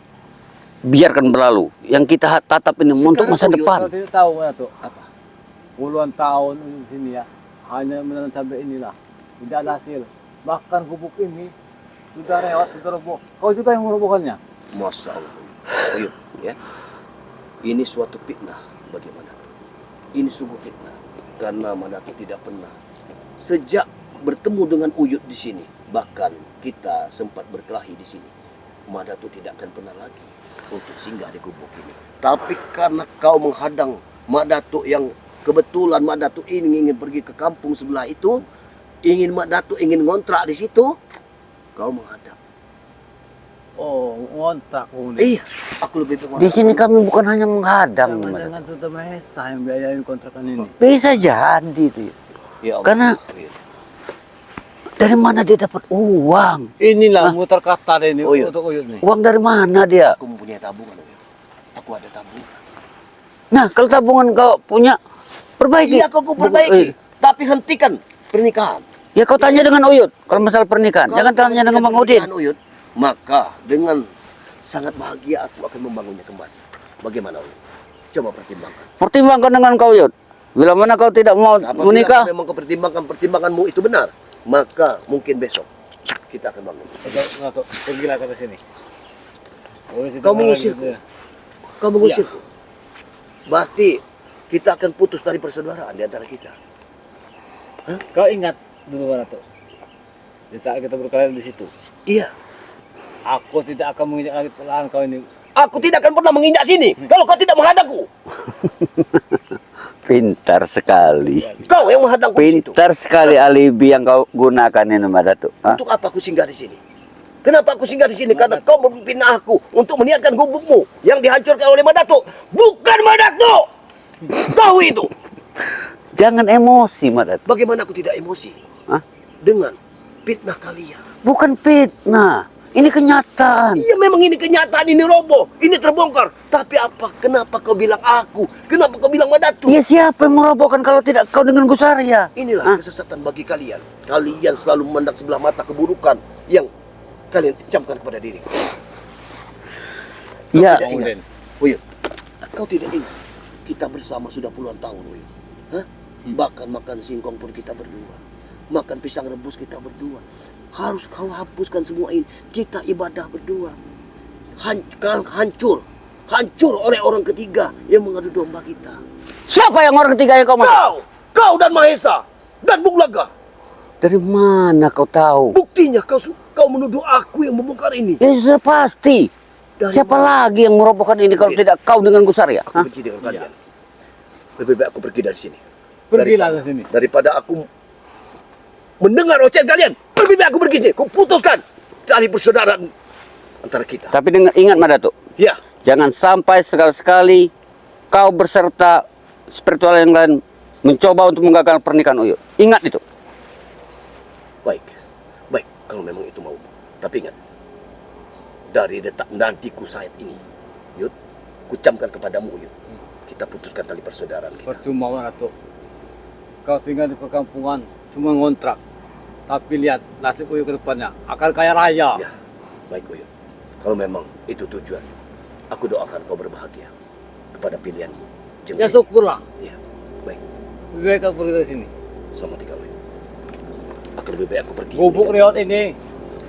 biarkan berlalu. Yang kita tatap ini untuk masa Uyut, depan. Kalau tidak tahu mana tuh, Apa? puluhan tahun di sini ya, hanya menanam cabai inilah, tidak ada hasil. Bahkan gubuk ini sudah lewat, sudah roboh. Kau juga yang merobohkannya. Masya Allah, Uyut, ya. Ini suatu fitnah bagaimana? Ini sungguh fitnah karena Manatu tidak pernah sejak bertemu dengan Uyut di sini, bahkan kita sempat berkelahi di sini. Manatu tidak akan pernah lagi untuk singgah di gubuk ini. Tapi karena kau menghadang Mak Datuk yang kebetulan Mak Datuk ini ingin pergi ke kampung sebelah itu, ingin Mak Datuk ingin ngontrak di situ, kau menghadang. Oh, ngontrak kemudian. Iya, aku lebih Di mengontrak. sini kami bukan hanya menghadang. Jangan Sultan Mahesa yang biayain kontrakan ini. Bisa jadi itu. Ya Allah. Karena Uyut. Dari mana dia dapat uang? Inilah muter kata ini Uyut. untuk Uyut nih. Uang dari mana dia? Aku mempunyai tabungan, Uyut. Aku ada tabungan. Nah, kalau tabungan kau punya, perbaiki. Iya, aku perbaiki. Tapi hentikan pernikahan. Ya kau tanya dengan Uyut kalau masalah pernikahan. Jangan tanya dengan Bang Udin. Pernikahan, Uyut, maka dengan sangat bahagia aku akan membangunnya kembali. Bagaimana, Uyut? Coba pertimbangkan. Pertimbangkan dengan kau Uyut. Bila mana kau tidak mau Apabila menikah, memang kau pertimbanganmu itu benar, maka mungkin besok kita akan bangun. Oke, pergilah ke sini. Kau mengusirku. Kau mengusirku. Berarti kita akan putus dari persaudaraan di antara kita. Kau ingat dulu Barato? Di saat kita berkelahi di situ, Iya. aku tidak akan menginjak lagi pelan kau ini. Aku tidak akan pernah menginjak sini kalau kau tidak menghadangku. pintar sekali. Kau yang menghadangku di situ. Pintar sekali alibi yang kau gunakan ini Madatu. Hah? Untuk apa aku singgah di sini? Kenapa aku singgah di sini? Karena kau memimpin aku untuk meniatkan gubukmu yang dihancurkan oleh Madatuk. Bukan Madatuk! Tahu itu. Jangan emosi Madatu. Bagaimana aku tidak emosi? Hah? Dengan fitnah kalian. Bukan fitnah. Ini kenyataan. Iya, memang ini kenyataan, ini roboh, ini terbongkar. Tapi apa? Kenapa kau bilang aku? Kenapa kau bilang Madatuk? Ya siapa yang merobohkan kalau tidak kau dengan Gus Arya? Inilah kesesatan bagi kalian. Kalian selalu memandang sebelah mata keburukan yang kalian camkan kepada diri. Ya, Tidak ingat. Uyut, kau tidak ingat kita bersama sudah puluhan tahun, Uyut. Hah? Bahkan makan singkong pun kita berdua. Makan pisang rebus kita berdua. Harus kau hapuskan semua ini. Kita ibadah berdua. Hancur oleh orang ketiga yang mengadu domba kita. siapa yang orang ketiga yang kau maksud? Kau dan Mahesa dan Bung Laga. Dari mana kau tahu? Buktinya kau menuduh aku yang membongkar ini. Ya sudah pasti. Dari Siapa mana? lagi yang merobohkan ini kalau tidak kau dengan Gus Arya? Aku benci dengan kalian. Lebih baik aku pergi dari sini. Pergilah ke sini. Daripada aku mendengar ocehan kalian, lebih baik aku pergi sini. Ku putuskan tali persaudaraan antara kita. Tapi ingat Madatu, Ya, jangan sampai sekali-sekali kau berserta spiritual yang lain mencoba untuk menggagalkan pernikahan Uyut. Ingat itu. baik. Baik, kalau memang itu mau. Tapi ingat, dari detak nantiku saat ini, Yud, kucamkan kepadamu, Yud. Kita putuskan tali persaudaraan kita. Percuma Barato. Kau tinggal di perkampungan, cuma ngontrak. Tapi lihat nasib Uyut ke depannya, akan kaya raya. Ya, baik, Uyud. Kalau memang itu tujuan, aku doakan kau berbahagia kepada pilihanmu. Ya syukurlah. Ya, baik. Lebih baik kau pergi dari sini. Sama tinggal, Uyud. Akan lebih baik aku pergi. Gubuk Riot ini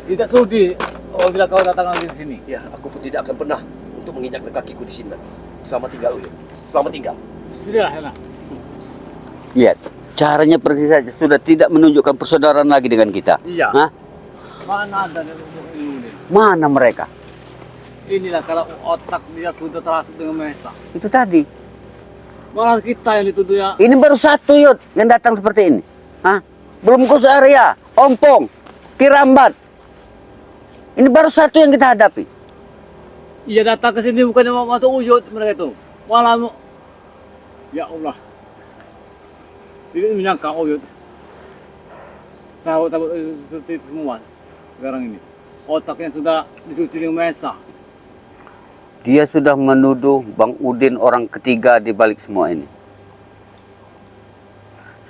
tidak sudi apabila kau datang lagi di sini. Ya, aku pun tidak akan pernah untuk menginjak kakiku di sini. Selamat tinggal, Uyud. Selamat tinggal. Sudahlah, Hena. Lihat, caranya pergi saja sudah tidak menunjukkan persaudaraan lagi dengan kita. Iya. Hah? Mana ada gubuk ini? Mana mereka? Inilah kalau otak dia sudah terasuk dengan Mahesa. Itu tadi. Malah kita yang dituduh ya. Ini baru satu Yud yang datang seperti ini. Hah? Belum Gus Arya, Ompong, Kirambat. Ini baru satu yang kita hadapi. Iya datang ke sini bukannya mau masuk Uyut mereka itu. Malah ya Allah. Tidak menyangka Uyut. Sahabat-sahabat seperti itu semua sekarang ini. Otaknya sudah dicuci dengan Mahesa. Dia sudah menuduh Bang Udin orang ketiga di balik semua ini.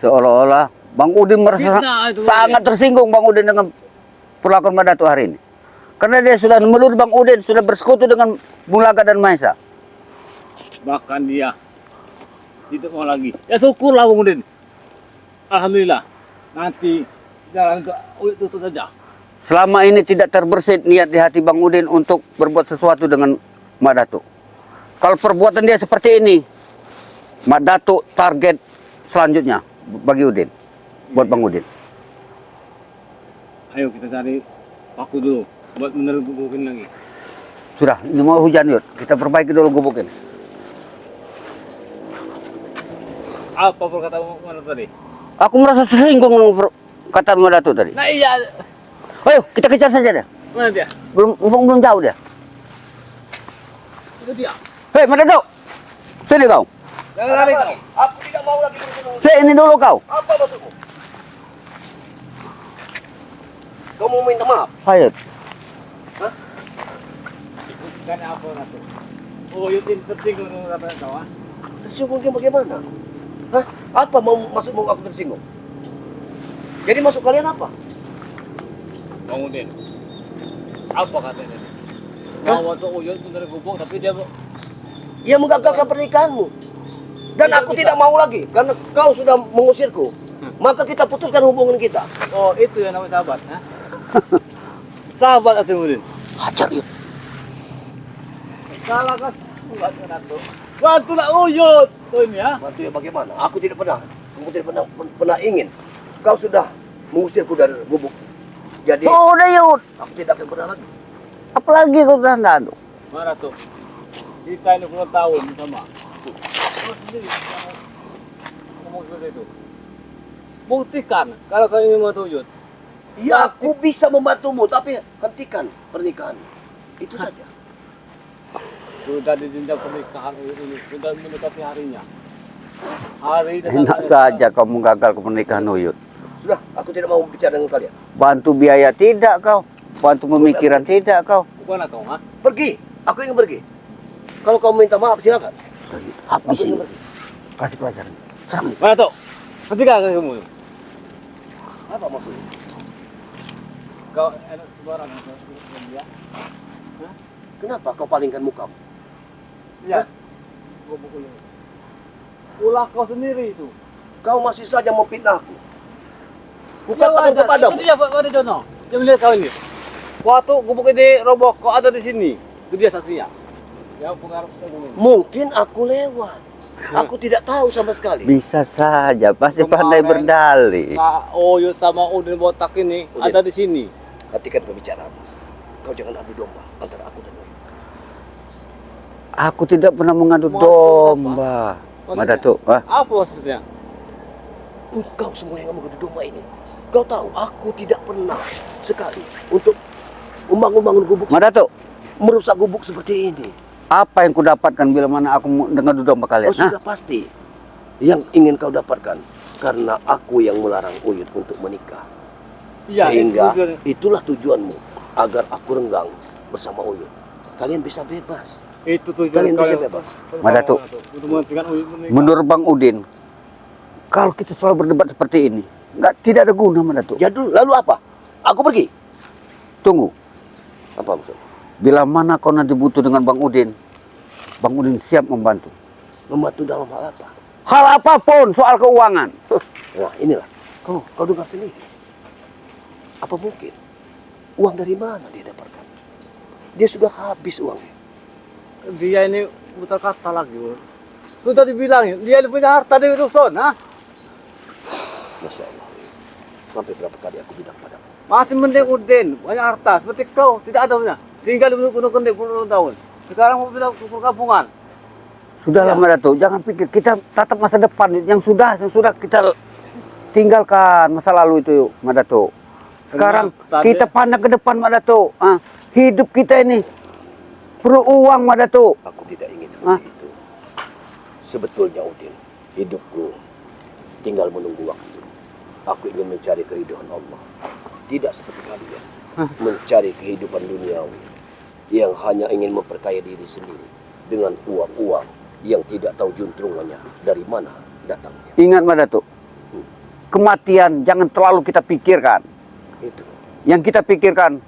Seolah-olah Bang Udin merasa Fitnah itu, sangat tersinggung Bang Udin dengan perlakuan Madatu hari ini. Karena dia sudah menuduh Bang Udin sudah bersekutu dengan Bung Laga dan Mahesa. Bahkan dia tidak mau lagi. Ya syukurlah Bung Udin. Alhamdulillah. Nanti jalan untuk Uyut tutup saja. Selama ini tidak terbersit niat di hati Bang Udin untuk berbuat sesuatu dengan Mak Datuk. Kalau perbuatan dia seperti ini, Mak Datuk target selanjutnya bagi Udin, buat Bang Udin. Ayo kita cari paku dulu buat bener gubukin lagi. Sudah, ini mau hujan Yud, kita perbaiki dulu gubuk ini. Apa perkataanmu mana tadi? Aku merasa tersinggung dengan kata Mak Datuk tadi. Nah iya. Ayo, kita kejar saja dia. Mana dia? Belum jauh dia. Itu dia. Hei, Mak Datuk, sini kau. Jangan lari kau. Aku tidak mau lagi bersama. Sini dulu kau. Apa maksudmu? Kau mau minta maaf? Hayat. Kan apa Ratu? Uyut ini tersinggung dengan apa yang kau? Ah? Tersinggung bagaimana? Hah? Apa maksudmu aku tersinggung? Jadi maksud kalian apa? Bang Udin, apa katanya? Mau waktu Uyut itu dari gubuk, tapi dia Ia menggagalkan pernikahanmu. Dan Tidak aku bisa. tidak mau lagi karena kau sudah mengusirku. Maka kita putuskan hubungan kita. oh itu yang namanya sahabat, ha? Sahabat atau Udin? Hajar yuk. Salah kan? Enggak Ratu. Bantu lah Uyut, tuh ini ya. Bantu ya bagaimana? Aku tidak pernah. Kamu tidak pernah ingin. Kau sudah mengusirku dari gubuk. Jadi Sudah yuk. aku tidak akan pernah lagi. Apalagi kau tahan tuh. Mana tuh? Kita ini 10 tahun sama. Kau sendiri ngomong seperti itu. Buktikan kalau kau ingin membantu Uyut. Ya aku bisa membantumu, tapi hentikan pernikahan. Itu saja. Sudah dijenjang pernikahan Uyut ini, sudah mendekati harinya. Hari Enak saja kau menggagal ke pernikahan Uyut. Sudah, aku tidak mau bicara dengan kalian. Bantu biaya tidak kau. Bantu pemikiran tidak kau. Bukan kau, ha? Pergi, aku ingin pergi. Kalau kau minta maaf silakan. Aku Habis ingin ini. pergi. Kasih pelajaran. Sama. Mana tuh? Ketika kamu? Apa maksudnya? Kau enak sembarangan dia. Kenapa kau palingkan mukamu? Iya. Gua bukulin. Ulah kau sendiri itu. Kau masih saja memfitnahku. Bukan Ya, takut wajar. kepadamu. Itu dia ada Dono. Dia melihat kau ini. Waktu gubuk ini roboh, kau ada di sini. Itu dia saksinya. Yang pengaruh kita gubuk. Mungkin aku lewat. Aku tidak tahu sama sekali. Bisa saja. Pasti Kemarin- pandai berdalih. Oyut sama Udin botak ini Udin. ada di sini. Hatikan pembicaraan. Kau jangan adu domba antara aku dan Uyut. Aku tidak pernah mengadu Maksud domba. Maksudnya? Mada tuh. Ah. Apa maksudnya? Engkau semua yang mengadu domba ini. Kau tahu, aku tidak pernah sekali untuk membangun gubuk, Mada tuh. merusak gubuk seperti ini. Apa yang ku dapatkan bila mana aku mengadu domba kalian? Oh, sudah pasti yang ingin kau dapatkan karena aku yang melarang Uyut untuk menikah. Sehingga itulah tujuanmu agar aku renggang bersama Uyut. Kalian bisa bebas. itu tujuan Kalian bisa kau- bebas. Mada tuh. Untuk menghentikan Uyut menikah. Menurut Bang Udin, kalau kita selalu berdebat seperti ini, tidak ada guna, Mada tuh. Ya dulu, lalu apa? Aku pergi. Tunggu. Apa maksudnya? Bila mana kau nanti butuh dengan Bang Udin siap membantu. Membantu dalam hal apa? Hal apapun soal keuangan. Nah, inilah. Kau dengar sendiri. Apa mungkin? Uang dari mana dia dapatkan? Dia sudah habis uangnya. Dia ini putar kata lagi. Bro. Sudah dibilangin, dia ini punya harta di dusun, ha? Masya Allah. Sampai berapa kali aku bilang padamu. Masih mending Udin, banyak harta. Seperti kau, tidak ada punya. Tinggal di Gunung Kendeng 10 tahun. Sekarang mau pindah ke perkampungan. Sudahlah, Ya. Mada tuh. Jangan pikir kita tatap masa depan. Yang sudah kita tinggalkan masa lalu itu, yuk, Mada tuh. Sekarang Tadi- kita pandang ke depan, Mada tuh. Ah, hidup kita ini perlu uang, Mada tuh. Aku tidak ingin seperti itu. Sebetulnya Udin, hidupku tinggal menunggu waktu. Aku ingin mencari keridhaan Allah. Tidak seperti kalian. Mencari kehidupan duniawi. Yang hanya ingin memperkaya diri sendiri. Dengan uang-uang yang tidak tahu juntrungannya dari mana datangnya. Ingat, Mada tuh. Kematian jangan terlalu kita pikirkan. Itu. Yang kita pikirkan,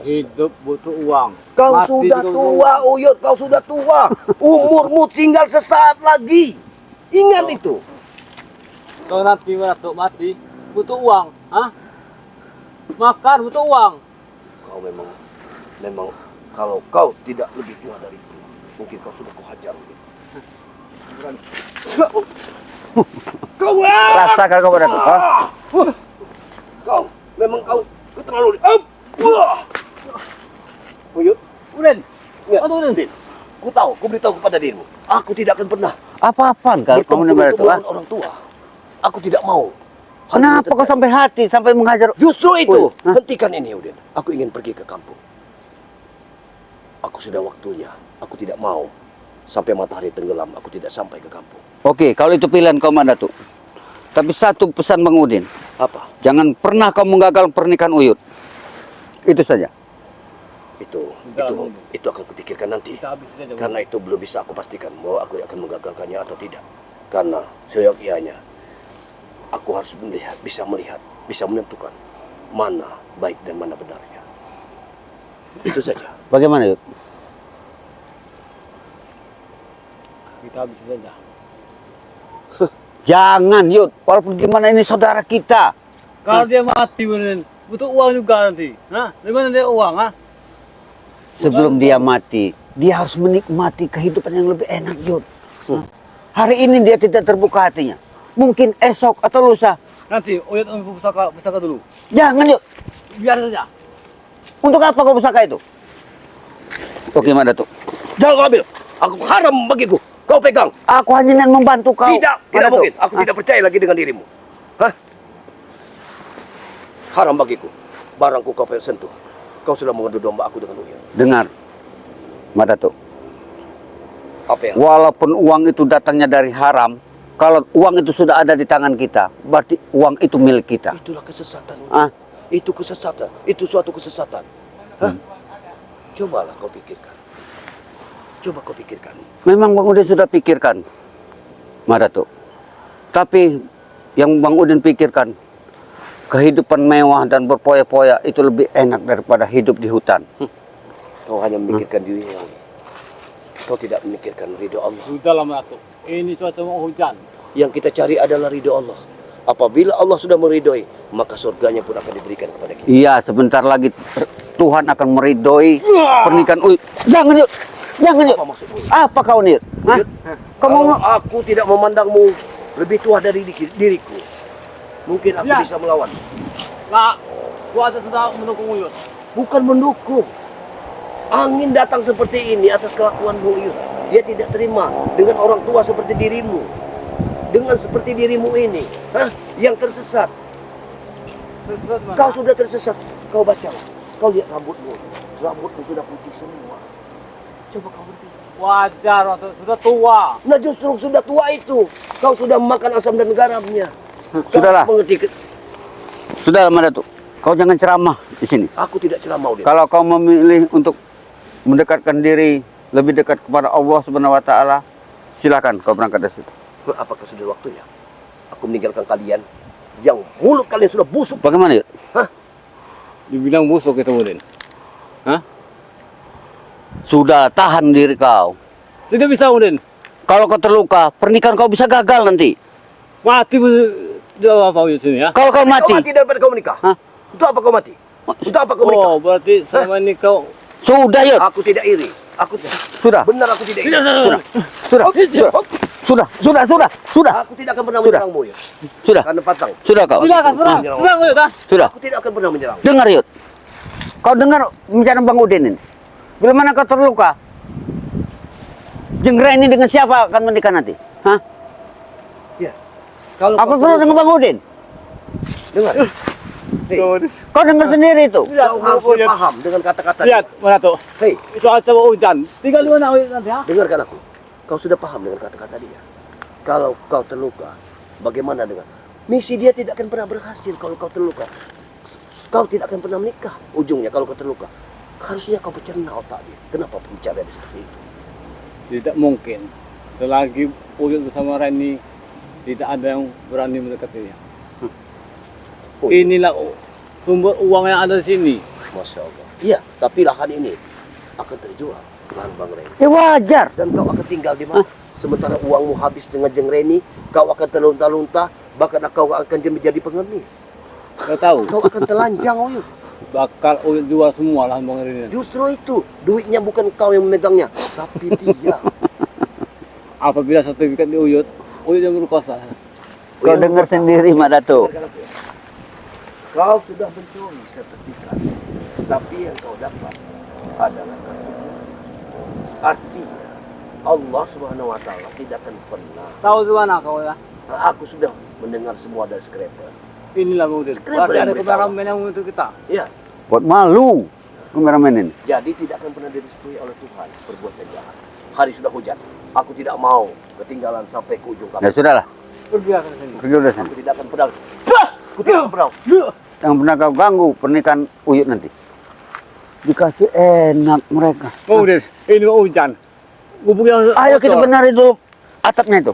Hidup butuh uang. Kau Mati sudah juga butuh tua, uang. Uyut. Kau sudah tua. Umurmu tinggal sesaat lagi. Ingat itu. Kau nanti waktu mati butuh uang, ha? Makan butuh uang. Kau memang kalau kau tidak lebih tua dariku, mungkin kau sudah kuhajar. Kau rasakan kau, Mada tuh. Ah. kau keterlaluan. Uyut, Udin, ya. aduh Udin. Ku tahu, ku beritahu kepada dirimu. Aku tidak akan pernah Apa-apaan kalau kamu ini, bertempur Mada untuk tuh. Ah. melawan orang tua. Aku tidak mau. Kenapa kau sampai hati, sampai menghajar? Justru itu, Uy, hah? hentikan ini, Udin. Aku ingin pergi ke kampung. Aku sudah waktunya. Aku tidak mau sampai matahari tenggelam. Aku tidak sampai ke kampung. Oke, kalau itu pilihan kau, Mada tuh. Tapi satu pesan Bang Udin. Apa? Jangan pernah kau menggagal pernikahan Uyut. Itu saja. Itu akan kupikirkan nanti. Kita habis saja. Karena itu belum bisa aku pastikan bahwa aku akan menggagalkannya atau tidak. Karena seyogyanya aku harus bisa melihat, bisa menentukan mana baik dan mana benarnya. Itu saja. Bagaimana, Yud? Kita habis saja. Jangan, Yud. Walaupun gimana ini saudara kita. Kalau dia mati beneran, butuh uang juga nanti. Nah, dari mana dia uang, ha? Sebelum dia mati, dia harus menikmati kehidupan yang lebih enak, Yud. Hari ini dia tidak terbuka hatinya. Mungkin esok atau lusa. Nanti Uyut ambil pusaka dulu. Jangan, Yud. Biar saja. Untuk apa kau pusaka itu? Oke, mana tuh? Jangan kau ambil. Aku haram bagiku. Kau pegang. Aku hanya ingin membantu kau. Tidak Mana tuh? mungkin. Aku tidak percaya lagi dengan dirimu. Hah? Haram bagiku. Barangku kau sentuh. Kau sudah mengadu domba aku dengan Uyut. Dengar, Madato. Apa yang? Walaupun uang itu datangnya dari haram, kalau uang itu sudah ada di tangan kita, berarti uang itu milik kita. Itulah kesesatan. Ah, Itu kesesatan. Itu suatu kesesatan. Hah? Cobalah kau pikirkan. Coba kau pikirkan. memang Bang Udin sudah pikirkan, Madato. Tapi yang Bang Udin pikirkan, kehidupan mewah dan berpoya-poya itu lebih enak daripada hidup di hutan. Kau hanya memikirkan diri yang. Kau tidak memikirkan ridho Allah. Sudah lama tuh. Ini cuaca mau hujan. Yang kita cari adalah ridho Allah. Apabila Allah sudah meridhoi, maka surganya pun akan diberikan kepada kita. Iya, sebentar lagi Tuhan akan meridhoi pernikahan Uyut. Jangan, Yud. Jangan, Yud. Apa maksudmu? Apa kau nih? Hah? Kau Kalau mau aku tidak memandangmu lebih tua dari diriku, mungkin aku Ya. bisa melawan. Nah, cuaca sudah mendukung Uyut. Bukan mendukung. Angin datang seperti ini atas kelakuanmu, Uyut. Dia tidak terima dengan orang tua seperti dirimu. Dengan seperti dirimu ini, yang tersesat. Sesat mana? Kau sudah tersesat. Kau baca. Kau lihat rambutmu. Rambutmu sudah putih semua. Coba kau berpikir. Wajar, waktu sudah tua. Nah justru sudah tua itu. Kau sudah makan asam dan garamnya. Kau Sudahlah. mengerti. Sudah, Madato. Kau jangan ceramah di sini. Aku tidak ceramah, Udin. Kalau kau memilih untuk mendekatkan diri lebih dekat kepada Allah Subhanahu wa taala, silakan kau berangkat dari situ. Apakah sudah waktunya aku meninggalkan kalian yang mulut kalian sudah busuk? Bagaimana, Yud? Dibilang busuk itu Udin. Hah? Sudah, tahan diri kau. Tidak bisa Udin. Kalau kau terluka, pernikahan kau bisa gagal nanti. Mati dia apa Uyut sini ya? Kalau kau Kau mati, mati daripada kau menikah. Hah? Untuk apa kau mati? Untuk apa kau menikah? Oh, berarti selama ini kau sudah, Yud. Aku tidak iri. Sudah. Benar aku tidak iri. Sudah. Aku tidak akan pernah Sudah. menyerangmu ya. Sudah. Karena patang. Sudah kau. silakan serang Uyut ah. Sudah. Aku tidak akan pernah menyerang. Dengar, Yud. Kau dengar bicara Bang Udin ini. Bila mana kau terluka, Jengra ini dengan siapa akan menikah nanti? Hah? Ya. Kalau Apa kau perlu dengan Bang Udin? dengar. Kau dengar sendiri itu. Kau harus paham dengan kata-kata. Lihat mana tuh? Hei, Soal sama hujan. Tinggal dua nak Uyut nanti ha. dengarkan aku. Kau sudah paham dengan kata-kata dia. Kalau kau terluka, bagaimana dengan misi dia tidak akan pernah berhasil kalau kau terluka. Kau tidak akan pernah menikah. Ujungnya kalau kau terluka, harusnya kau bercerna otak dia. Kenapa bicara dia seperti itu? Tidak mungkin. Selagi Uyut bersama Reni tidak ada yang berani mendekatinya. Oh, Inilah sumber uang yang ada di sini. Masya Allah. Iya, tapi lahan ini akan terjual. Lahan Bang Reni. Ya wajar. Dan kau akan tinggal di mana? Sementara uangmu habis dengan Jeng Reni, kau akan terlunta-lunta, bahkan kau akan menjadi pengemis. Kau tahu? Kau akan telanjang, Uyut. Bakal Uyut jual semua lahan Bang Reni. Justru itu, duitnya bukan kau yang memegangnya, tapi dia. Apabila sertifikat di Uyut yang berkuasa. Kau dengar sendiri, Mak Dato. Kau sudah mencuri sertifikat, tapi yang kau dapat adalah kartu. Artinya, Allah Subhanahu wa taala tidak akan pernah. Tahu di mana kau ya? Aku sudah mendengar semua dari scraper. Inilah Uyut. Skriper Berarti yang ada beritahu. kameramen yang untuk kita. Ya, Buat malu kameramen ini. jadi tidak akan pernah direstui oleh Tuhan perbuatan jahat. Hari sudah hujan. Aku tidak mau ketinggalan sampai ke ujung Ya kapal. sudahlah, Pergilah ke sini. pergi udah sana. Aku tidak akan pedal. Ku ikuti aku, Bro. Jangan pernah kau ganggu pernikahan Uyut nanti. Dikasih enak mereka. Mau deh, ini hujan. Gubuk yang Ayo kita kotor. benarin dulu atapnya itu.